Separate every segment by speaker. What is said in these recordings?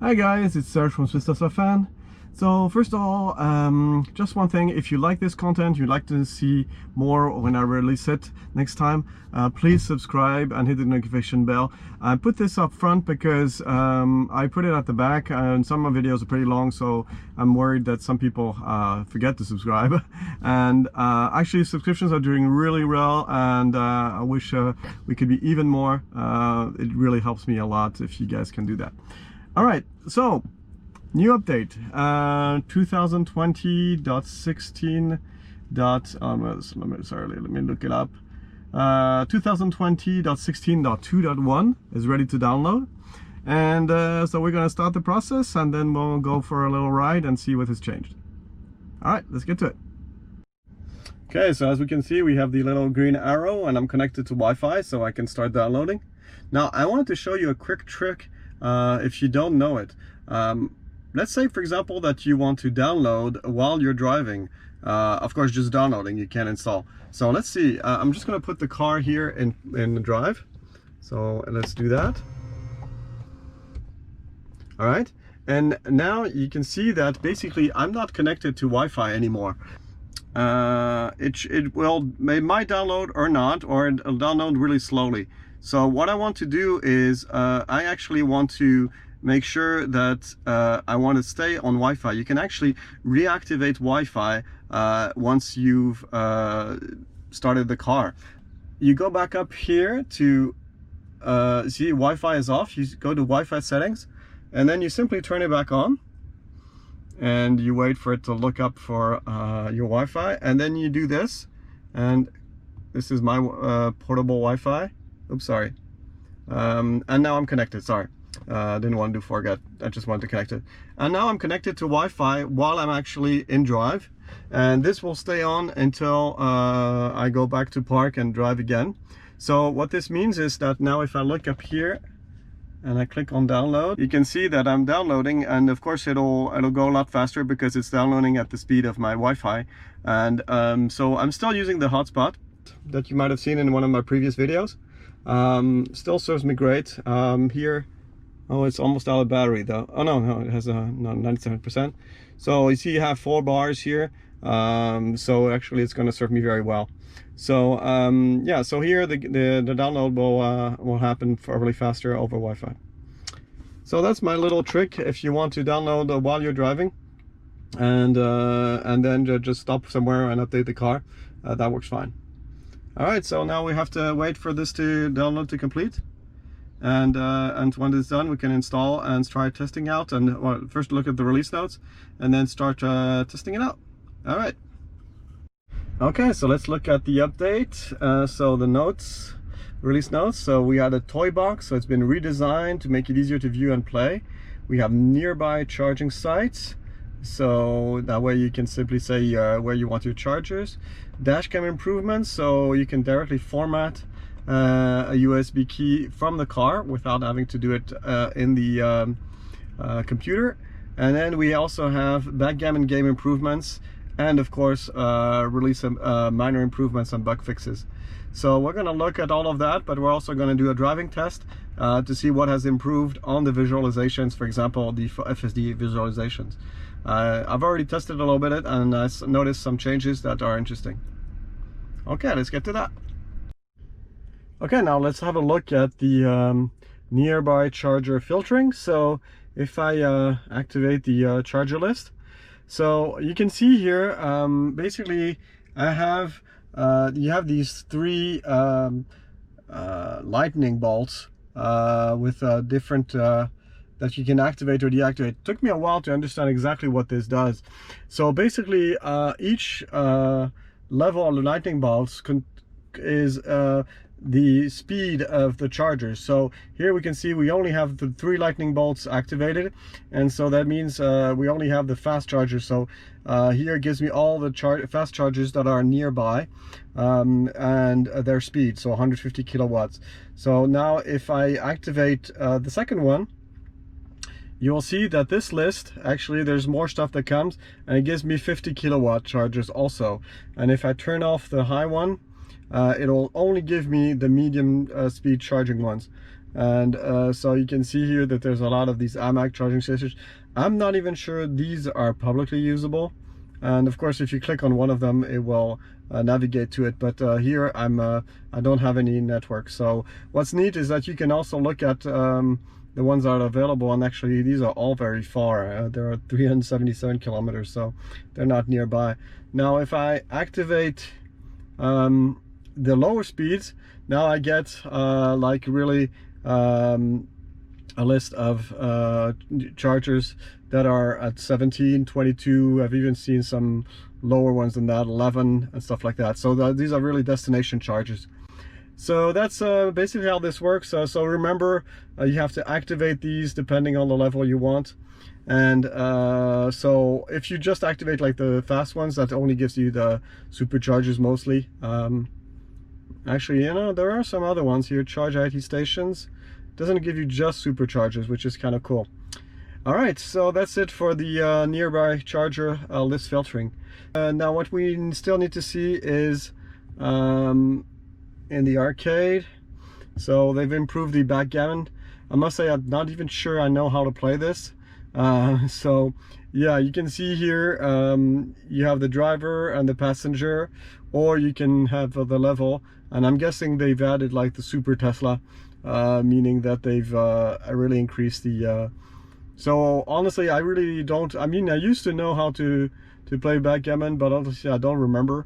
Speaker 1: Hi guys, it's Serge from Swiss Tesla Fan. So first of all, just one thing, if you like this content, you'd like to see more when I release it next time, please subscribe and hit the notification bell. I put this up front because I put it at the back, and some of my videos are pretty long, so I'm worried that some people forget to subscribe. And actually subscriptions are doing really well, and I wish we could be even more. It really helps me a lot if you guys can do that. All right, so new update, 2020.16. Sorry, let me look it up. 2020.16.2.1 is ready to download, and so we're going to start the process, and then we'll go for a little ride and see what has changed. All right, let's get to it. Okay, so as we can see, we have the little green arrow, and I'm connected to Wi-Fi, so I can start downloading. Now, I wanted to show you a quick trick. If you don't know it, let's say for example that you want to download while you're driving. Of course, just downloading, you can't install. So let's see, I'm just going to put the car here in the drive. So let's do that. All right, and now you can see that basically I'm not connected to Wi-Fi anymore. It might download or not, or it'll download really slowly. So what I want to do is I actually want to make sure that I want to stay on Wi-Fi. You can actually reactivate Wi-Fi once you've started the car. You go back up here to see Wi-Fi is off. You go to Wi-Fi settings, and then you simply turn it back on, and you wait for it to look up for your Wi-Fi, and then you do this, and this is my portable Wi-Fi. Oops, sorry. And now I'm connected. Sorry, didn't want to forget. I just wanted to connect it. And now I'm connected to Wi-Fi while I'm actually in drive, and this will stay on until I go back to park and drive again. So what this means is that now if I look up here and I click on download, you can see that I'm downloading, and of course it'll go a lot faster because it's downloading at the speed of my Wi-Fi. And so I'm still using the hotspot that you might have seen in one of my previous videos. Still serves me great. Here, oh, it's almost out of battery though. Oh no, it has a 97%. So you see you have 4 bars here. So actually it's going to serve me very well. So yeah, so here the download will happen really faster over Wi-Fi. So that's my little trick if you want to download while you're driving, and then just stop somewhere and update the car. That works fine. All right, so now we have to wait for this to download to complete, and when it's done, we can install and start testing out. And well, first look at the release notes, and then start testing it out. All right. Okay, so let's look at the update. So the notes, release notes. So we had a Toybox, so it's been redesigned to make it easier to view and play. We have nearby charging sites, so that way you can simply say where you want your chargers. Dashcam improvements, so you can directly format a USB key from the car without having to do it in the computer. And then we also have Backgammon game improvements, and of course release some minor improvements and bug fixes. So we're going to look at all of that, but we're also going to do a driving test to see what has improved on the visualizations, for example the FSD visualizations. I've already tested a little bit and I noticed some changes that are interesting. Okay, let's get to that. Okay, now let's have a look at the nearby charger filtering. So if I activate the charger list, so you can see here basically I have you have these 3 lightning bolts with different that you can activate or deactivate. It took me a while to understand exactly what this does. So basically each level of the lightning bolts is the speed of the chargers. So here we can see we only have the 3 lightning bolts activated, and so that means we only have the fast chargers. So here it gives me all the fast chargers that are nearby and their speed, so 150 kilowatts. So now if I activate the second one, you'll see that this list, actually there's more stuff that comes, and it gives me 50 kilowatt chargers also. And if I turn off the high one, it'll only give me the medium speed charging ones. And so you can see here that there's a lot of these AMAC charging stations. I'm not even sure these are publicly usable, and of course if you click on one of them it will navigate to it, but here I don't have any network. So what's neat is that you can also look at the ones that are available, and actually these are all very far. There are 377 kilometers, so they're not nearby. Now if I activate the lower speeds, now I get like really a list of chargers that are at 17, 22. I've even seen some lower ones than that, 11 and stuff like that. So these are really destination chargers. So that's basically how this works. So remember, you have to activate these depending on the level you want. And so if you just activate like the fast ones, that only gives you the superchargers mostly. Actually, you know, there are some other ones here, charge IT stations. Doesn't give you just superchargers, which is kind of cool. All right, so that's it for the nearby charger list filtering. Now what we still need to see is in the arcade. So they've improved the Backgammon. I must say I'm not even sure I know how to play this. So yeah, you can see here you have the driver and the passenger, or you can have the level, and I'm guessing they've added like the Super Tesla, meaning that they've really increased the so honestly I really don't, I mean I used to know how to play Backgammon, but honestly I don't remember.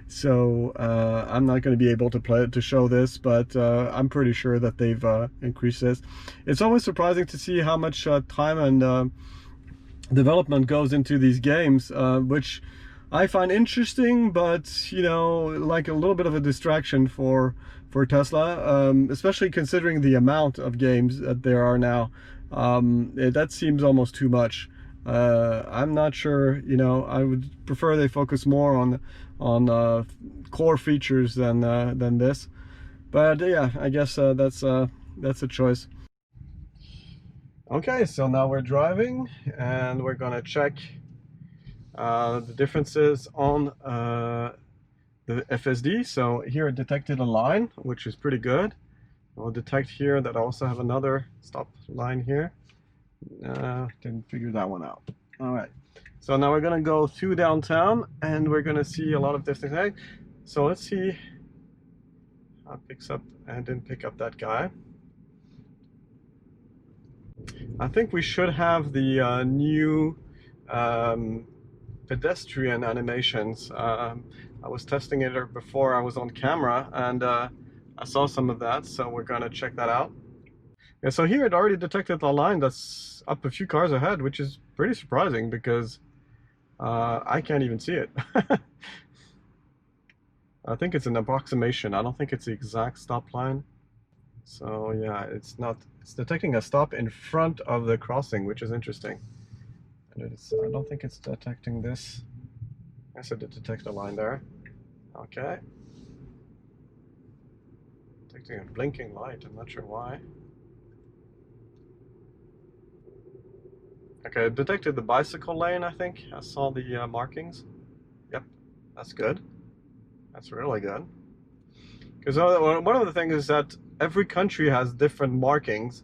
Speaker 1: So I'm not going to be able to play it to show this, but I'm pretty sure that they've increased this. It's always surprising to see how much time and development goes into these games, which I find interesting, but you know, like a little bit of a distraction for Tesla, especially considering the amount of games that there are now. That seems almost too much. I'm not sure, you know, I would prefer they focus more on core features than this. But yeah, I guess that's a choice. Okay, so now we're driving and we're gonna check the differences on the FSD. So here it detected a line, which is pretty good. I'll detect here that I also have another stop line here. Didn't figure that one out. All right, so now we're gonna go through downtown and we're gonna see a lot of different things. So let's see how it picks up. And didn't pick up that guy. I think we should have the new pedestrian animations. I was testing it before I was on camera, and I saw some of that, so we're gonna check that out. Yeah, so here it already detected a line that's up a few cars ahead, which is pretty surprising because I can't even see it. I think it's an approximation. I don't think it's the exact stop line. So yeah, it's detecting a stop in front of the crossing, which is interesting. And I don't think it's detecting this. I said to detect a line there. Okay. Detecting a blinking light, I'm not sure why. Okay, it detected the bicycle lane, I think. I saw the markings. Yep, that's good. That's really good. Because one of the things is that every country has different markings,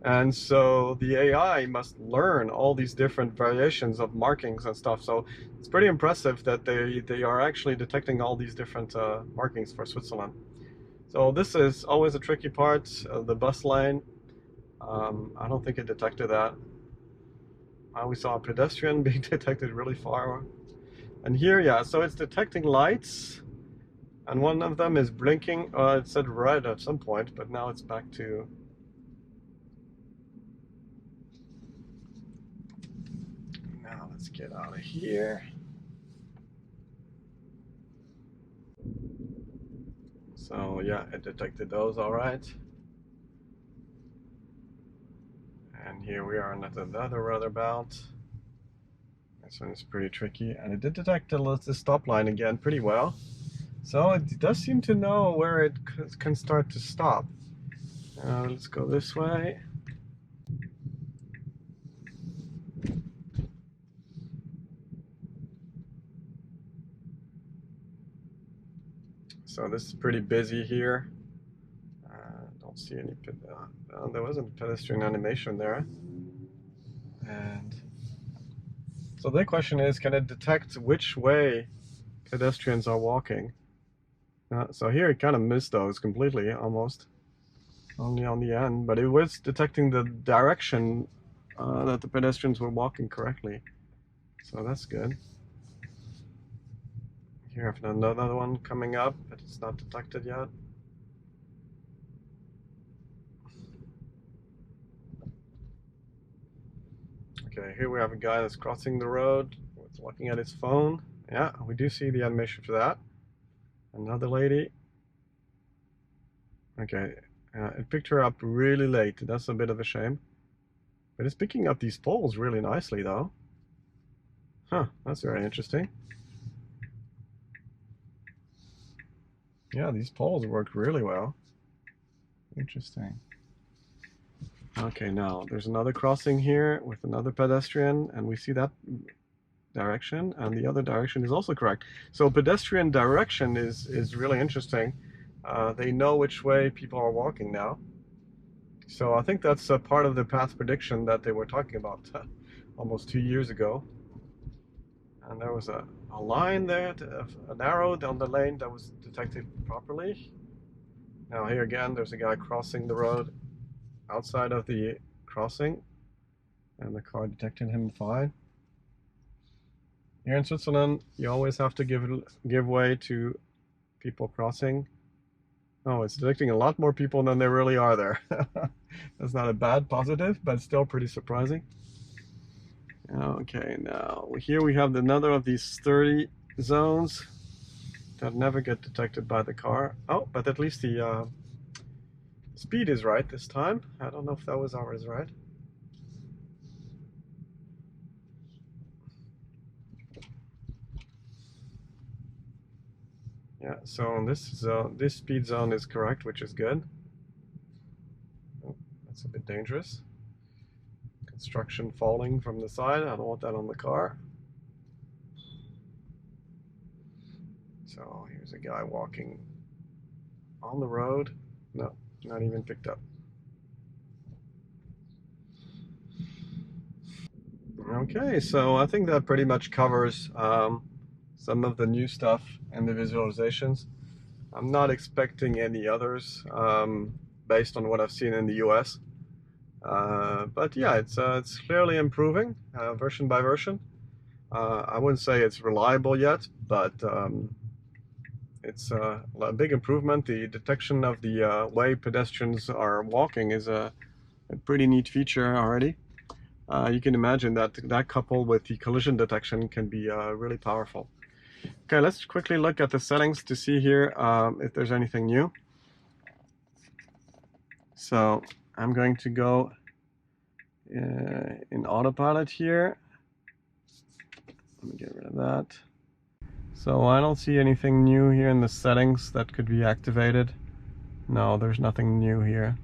Speaker 1: and so the AI must learn all these different variations of markings and stuff. So it's pretty impressive that they are actually detecting all these different markings for Switzerland. So this is always a tricky part, the bus lane. I don't think it detected that. We saw a pedestrian being detected really far. And here, yeah, so it's detecting lights. And one of them is blinking. It said red at some point, but now it's back to... Now let's get out of here. So yeah, it detected those all right. And here we are at another roundabout. This one is pretty tricky. And it did detect the stop line again pretty well. So it does seem to know where it can start to stop. Let's go this way. So this is pretty busy here. Don't don't see any, there wasn't pedestrian animation there. And so the question is, can it detect which way pedestrians are walking? So here it kind of missed those completely, almost. Only on the end, but it was detecting the direction that the pedestrians were walking correctly. So that's good. Here I have another one coming up, but it's not detected yet. Okay, here we have a guy that's crossing the road, looking at his phone. Yeah, we do see the animation for that. Another lady. Okay, it picked her up really late. That's a bit of a shame. But it's picking up these poles really nicely, though. Huh, that's very interesting. Yeah, these poles work really well. Interesting. Okay, now there's another crossing here with another pedestrian, and we see that direction, and the other direction is also correct. So pedestrian direction is really interesting. They know which way people are walking now. So I think that's a part of the path prediction that they were talking about almost 2 years ago. And there was a line there, an arrow down the lane that was detected properly. Now here again, there's a guy crossing the road outside of the crossing, and the car detected him fine. Here in Switzerland, you always have to give way to people crossing. Oh, it's detecting a lot more people than there really are there. That's not a bad positive, but still pretty surprising. Okay, now here we have another of these 30 zones that never get detected by the car. Oh, but at least the speed is right this time. I don't know if that was ours right. Yeah, so this speed zone is correct, which is good. Oh, that's a bit dangerous. Construction falling from the side. I don't want that on the car. So here's a guy walking on the road. No, not even picked up. Okay, so I think that pretty much covers some of the new stuff and the visualizations. I'm not expecting any others based on what I've seen in the US. But yeah, it's clearly improving version by version. I wouldn't say it's reliable yet, but it's a big improvement. The detection of the way pedestrians are walking is a pretty neat feature already. You can imagine that coupled with the collision detection can be really powerful. Okay, let's quickly look at the settings to see here if there's anything new. So I'm going to go in autopilot here. Let me get rid of that. So I don't see anything new here in the settings that could be activated. No, there's nothing new here.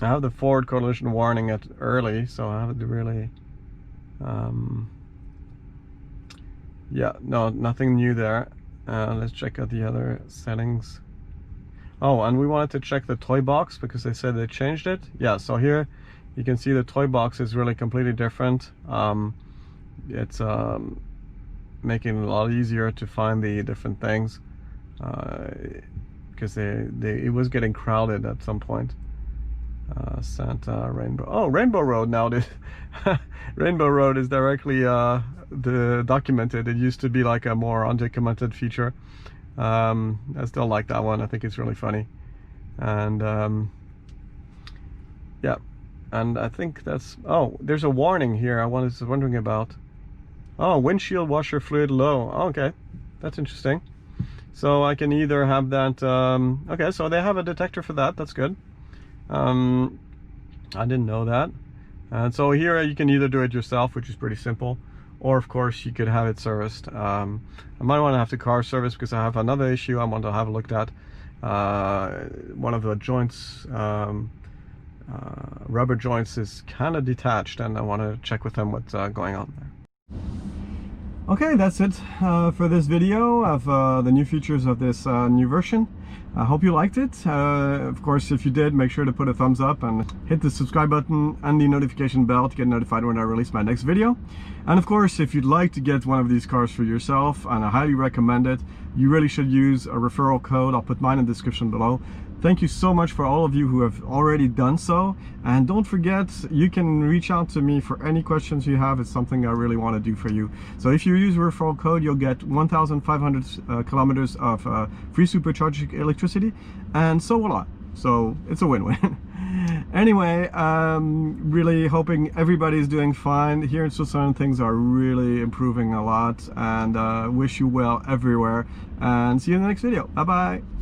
Speaker 1: I have the forward collision warning at early, so I have to really yeah, no, nothing new there. Let's check out the other settings. Oh, and we wanted to check the Toybox because they said they changed it. Yeah, so here you can see the Toybox is really completely different. It's making it a lot easier to find the different things because it was getting crowded at some point. Santa Rainbow. Oh, Rainbow Road now. Rainbow Road is directly documented. It used to be like a more undocumented feature. I still like that one. I think it's really funny. And yeah, and I think that's. Oh, there's a warning here. I was wondering about. Oh, windshield washer fluid low. Oh, okay, that's interesting. So I can either have that. Okay, so they have a detector for that. That's good. I didn't know that. And so here you can either do it yourself, which is pretty simple, or of course you could have it serviced. I might want to have the car serviced because I have another issue I want to have a look at. One of the joints, rubber joints, is kind of detached, and I want to check with them what's going on there. Okay, that's it for this video of the new features of this new version. I hope you liked it. Of course, if you did, make sure to put a thumbs up and hit the subscribe button and the notification bell to get notified when I release my next video. And of course, if you'd like to get one of these cars for yourself, and I highly recommend it, you really should use a referral code. I'll put mine in the description below. Thank you so much for all of you who have already done so. And don't forget, you can reach out to me for any questions you have. It's something I really want to do for you. So if you use referral code, you'll get 1,500 kilometers of free supercharging electricity, and so will I. So it's a win-win. Anyway, really hoping everybody's doing fine. Here in Switzerland, things are really improving a lot, and wish you well everywhere. And see you in the next video. Bye-bye.